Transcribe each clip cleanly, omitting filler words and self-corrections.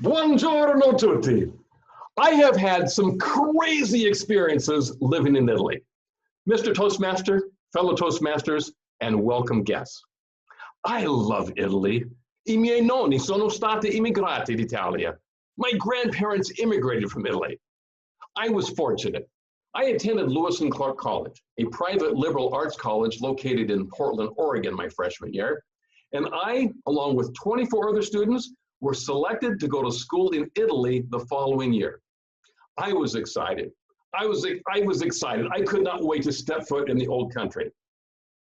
Buongiorno tutti. I have had some crazy experiences living in Italy. Mr. Toastmaster, fellow Toastmasters, and welcome guests. I love Italy. I miei nonni sono stati immigrati d'Italia. My grandparents immigrated from Italy. I was fortunate. I attended Lewis and Clark College, a private liberal arts college located in Portland, Oregon, my freshman year. And I, along with 24 other students, were selected to go to school in Italy the following year. I was excited. I was excited. I could not wait to step foot in the old country.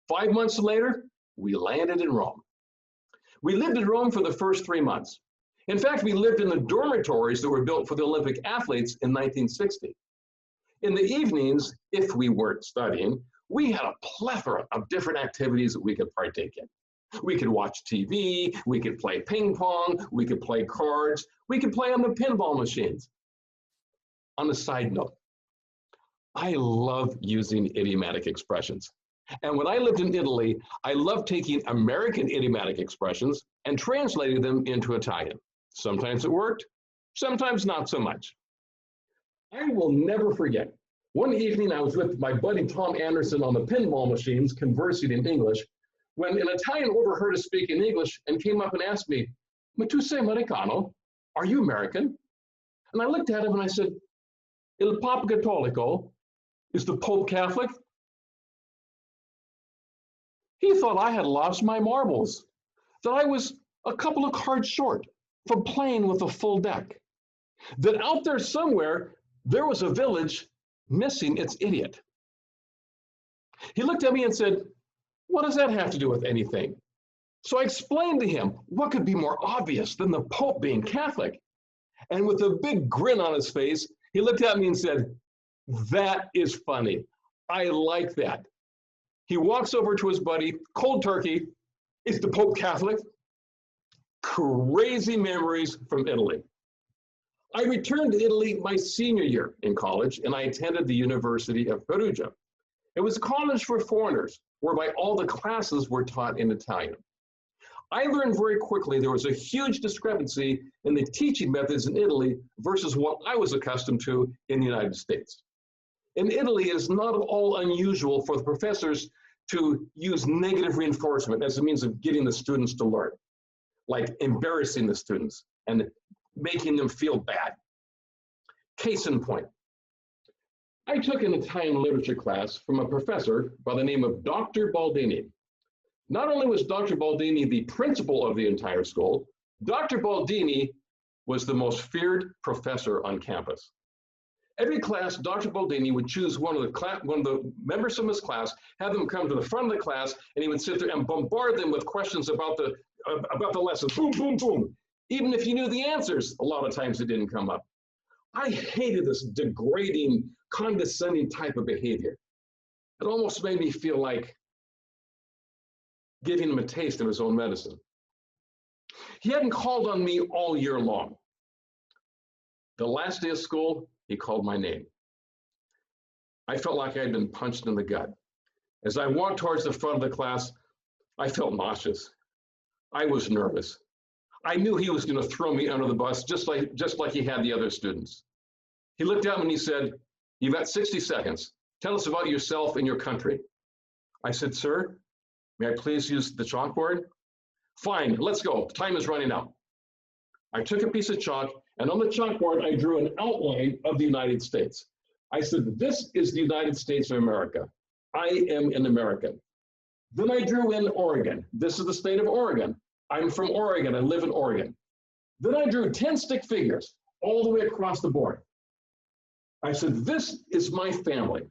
5 months later, we landed in Rome. We lived in Rome for the first 3 months. In fact, we lived in the dormitories that were built for the Olympic athletes in 1960. In the evenings, if we weren't studying, we had a plethora of different activities that we could partake in. We could watch TV, we could play ping pong, we could play cards, we could play on the pinball machines. On a side note, I love using idiomatic expressions. And when I lived in Italy, I loved taking American idiomatic expressions and translating them into Italian. Sometimes it worked, sometimes not so much. I will never forget. One evening I was with my buddy Tom Anderson on the pinball machines conversing in English, when an Italian overheard us speak in English and came up and asked me, "Ma tu sei Americano? Are you American?" And I looked at him and I said, "Il Papa Cattolico, is the Pope Catholic?" He thought I had lost my marbles, that I was a couple of cards short from playing with a full deck, that out there somewhere, there was a village missing its idiot. He looked at me and said, "What does that have to do with anything?" So I explained to him what could be more obvious than the Pope being Catholic. And with a big grin on his face, he looked at me and said, "That is funny. I like that." He walks over to his buddy, cold turkey, "Is the Pope Catholic?" Crazy memories from Italy. I returned to Italy my senior year in college, and I attended the University of Perugia. It was a college for foreigners, whereby all the classes were taught in Italian. I learned very quickly there was a huge discrepancy in the teaching methods in Italy versus what I was accustomed to in the United States. In Italy, it is not at all unusual for the professors to use negative reinforcement as a means of getting the students to learn, like embarrassing the students and making them feel bad. Case in point, I took an Italian literature class from a professor by the name of Dr. Baldini. Not only was Dr. Baldini the principal of the entire school, Dr. Baldini was the most feared professor on campus. Every class, Dr. Baldini would choose one of the members of his class, have them come to the front of the class, and he would sit there and bombard them with questions about the lesson. Boom, boom, boom. Even if you knew the answers, a lot of times it didn't come up. I hated this degrading, condescending type of behavior. It almost made me feel like giving him a taste of his own medicine. He hadn't called on me all year long. The last day of school, he called my name. I felt like I had been punched in the gut. As I walked towards the front of the class, I felt nauseous. I was nervous. I knew he was going to throw me under the bus just like he had the other students. He looked at me and he said, "You've got 60 seconds. Tell us about yourself and your country." I said, "Sir, may I please use the chalkboard?" "Fine, let's go. Time is running out." I took a piece of chalk, and on the chalkboard, I drew an outline of the United States. I said, "This is the United States of America. I am an American." Then I drew in Oregon. This is the state of Oregon. I'm from Oregon. I live in Oregon. Then I drew 10 stick figures all the way across the board. I said, "This is my family.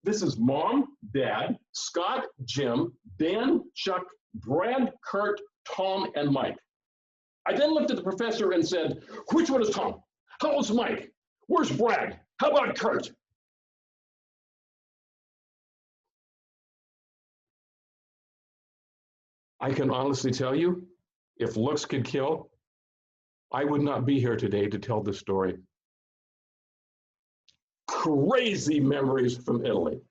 This is Mom, Dad, Scott, Jim, Dan, Chuck, Brad, Kurt, Tom, and Mike." I then looked at the professor and said, "Which one is Tom? How old's Mike? Where's Brad? How about Kurt?" I can honestly tell you, if looks could kill, I would not be here today to tell this story. Crazy memories from Italy.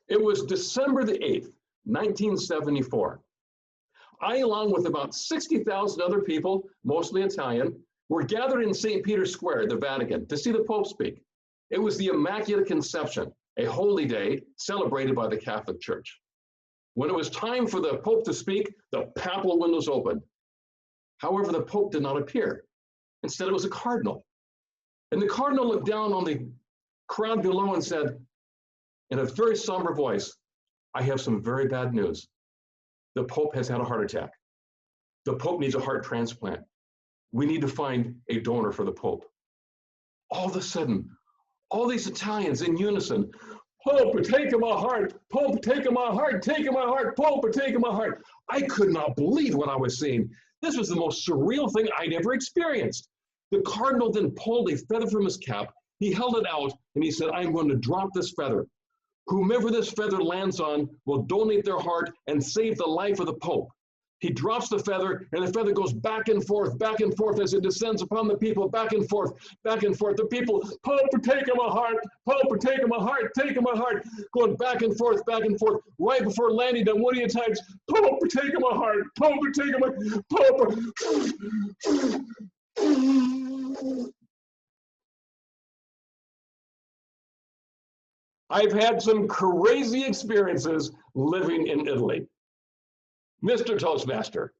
It was December the 8th, 1974. I, along with about 60,000 other people, mostly Italian, were gathered in St. Peter's Square, the Vatican, to see the Pope speak. It was the Immaculate Conception, a holy day celebrated by the Catholic Church. When it was time for the Pope to speak, the papal windows opened. However, the Pope did not appear. Instead, it was a cardinal. And the cardinal looked down on the crowd below and said, in a very somber voice, I have some very bad news. The Pope has had a heart attack. The Pope needs a heart transplant. We need to find a donor for the Pope. All of a sudden, all these Italians in unison, Pope, take him my heart. Pope, take him my heart. Take him my heart. Pope, take him my heart. I could not believe what I was seeing. This was the most surreal thing I'd ever experienced. The cardinal then pulled a feather from his cap. He held it out and he said, I'm going to drop this feather. Whomever this feather lands on will donate their heart and save the life of the Pope. He drops the feather, and the feather goes back and forth as it descends upon the people, back and forth, back and forth. The people, Pope, take him a heart, Pope, take him a heart, take him a heart, going back and forth, right before landing on one of the times, Pope, take him a heart, Pope, take him a Pope. I've had some crazy experiences living in Italy. Mr. Toastmaster,